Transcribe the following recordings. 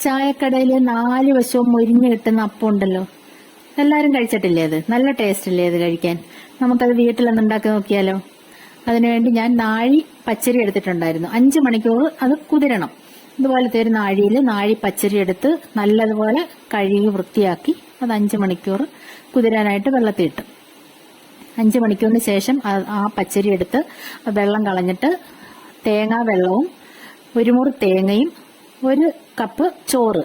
ചായക്കടയിൽ 4 വശവും മൊരിഞ്ഞ് കിട്ടുന്ന അപ്പം ഉണ്ടല്ലോ, എല്ലാരും കഴിച്ചിട്ടില്ലേ? അത് നല്ല ടേസ്റ്റ് അല്ലേ അത് കഴിക്കാൻ? നമുക്കത് വീട്ടിലൊന്ന് ഉണ്ടാക്കി നോക്കിയാലോ? അതിനുവേണ്ടി ഞാൻ നാഴി പച്ചരി എടുത്തിട്ടുണ്ടായിരുന്നു. 5 മണിക്കൂർ അത് കുതിരണം. ഇതുപോലത്തെ ഒരു നാഴി പച്ചരി എടുത്ത് നല്ലതുപോലെ കഴുകി വൃത്തിയാക്കി അത് 5 മണിക്കൂർ കുതിരാനായിട്ട് വെള്ളത്തിയിട്ടു. 5 മണിക്കൂറിന് ശേഷം ആ പച്ചരി എടുത്ത് വെള്ളം കളഞ്ഞിട്ട് തേങ്ങാ വെള്ളവും 1 മുറി തേങ്ങയും 1 കപ്പ് ചോറ്,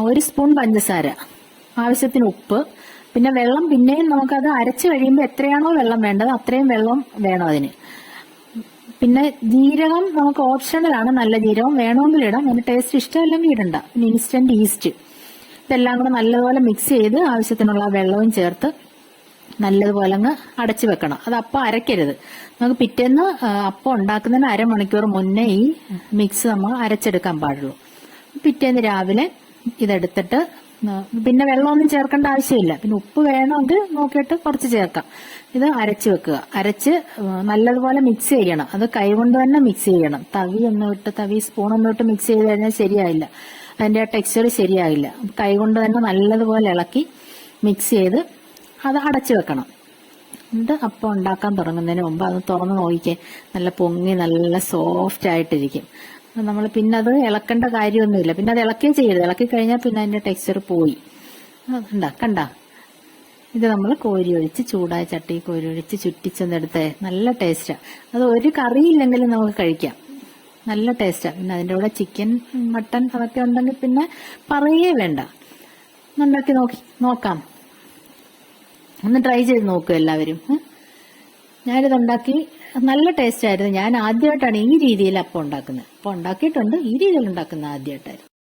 1 സ്പൂൺ പഞ്ചസാര, ആവശ്യത്തിന് ഉപ്പ്, പിന്നെ വെള്ളം പിന്നെയും നമുക്കത് അരച്ചു കഴിയുമ്പോൾ എത്രയാണോ വെള്ളം വേണ്ടത് അത്രയും വെള്ളം വേണം അതിന്. പിന്നെ ജീരകം നമുക്ക് ഓപ്ഷണലാണ്, നല്ല ജീരകം വേണമെങ്കിൽ ഇടാം, അതിന് ടേസ്റ്റ് ഇഷ്ടമല്ലെങ്കിൽ ഇടണ്ട. പിന്നെ ഇൻസ്റ്റന്റ് ഈസ്റ്റ്, ഇതെല്ലാം കൂടെ നല്ലതുപോലെ മിക്സ് ചെയ്ത് ആവശ്യത്തിനുള്ള വെള്ളവും ചേർത്ത് നല്ലതുപോലെ അങ്ങ് അടച്ചു വെക്കണം. അത് അപ്പം അരയ്ക്കരുത്. നമുക്ക് പിറ്റേന്ന് അപ്പം ഉണ്ടാക്കുന്നതിന് അരമണിക്കൂർ മുന്നേ ഈ മിക്സ് നമ്മൾ അരച്ചെടുക്കാൻ പാടുള്ളൂ. പിറ്റേന്ന് രാവിലെ ഇതെടുത്തിട്ട് പിന്നെ വെള്ളമൊന്നും ചേർക്കേണ്ട ആവശ്യമില്ല. പിന്നെ ഉപ്പ് വേണമെങ്കിൽ നോക്കിയിട്ട് കുറച്ച് ചേർക്കാം. ഇത് അരച്ചു വെക്കുക. അരച്ച് നല്ലതുപോലെ മിക്സ് ചെയ്യണം. അത് കൈകൊണ്ട് തന്നെ മിക്സ് ചെയ്യണം. തവി സ്പൂണൊന്നും ഇട്ട് മിക്സ് ചെയ്ത് കഴിഞ്ഞാൽ ശരിയായില്ല, അതിന്റെ ടെക്സ്ചർ ശരിയായില്ല. കൈകൊണ്ട് തന്നെ നല്ലതുപോലെ ഇളക്കി മിക്സ് ചെയ്ത് അത് അടച്ചു വെക്കണം. എന്നിട്ട് അപ്പം ഉണ്ടാക്കാൻ തുടങ്ങുന്നതിന് മുമ്പ് അത് തുറന്ന് നോക്കിക്കേ, നല്ല പൊങ്ങി നല്ല സോഫ്റ്റ് ആയിട്ടിരിക്കും. നമ്മൾ പിന്നെ അത് ഇളക്കേണ്ട കാര്യമൊന്നുമില്ല. പിന്നെ അത് ഇളക്കുകയും ചെയ്യരുത്. ഇളക്കി കഴിഞ്ഞാൽ പിന്നെ അതിന്റെ ടെക്സ്ചർ പോയി. കണ്ട ഇത് നമ്മൾ കോരി ഒഴിച്ച് ചൂടായ ചട്ടി കോരി ഒഴിച്ച് ചുറ്റിച്ചെന്നെടുത്തേ നല്ല ടേസ്റ്റാ. അത് ഒരു കറിയില്ലെങ്കിലും നമുക്ക് കഴിക്കാം, നല്ല ടേസ്റ്റാ. പിന്നെ അതിന്റെ കൂടെ ചിക്കൻ മട്ടൻ അതൊക്കെ ഉണ്ടെങ്കിൽ പിന്നെ പറയേ വേണ്ട. ഉണ്ടാക്കി നോക്കാം, ഒന്ന് ട്രൈ ചെയ്ത് നോക്കൂ എല്ലാവരും. ഞാനിതുണ്ടാക്കി നല്ല ടേസ്റ്റ് ആയിരുന്നു. ഞാൻ ആദ്യമായിട്ടാണ് ഈ രീതിയിൽ അപ്പം ഉണ്ടാക്കുന്നത്. അപ്പം ഉണ്ടാക്കിയിട്ടുണ്ട്, ഈ രീതിയിൽ ഉണ്ടാക്കുന്നത് ആദ്യമായിട്ടായിരുന്നു.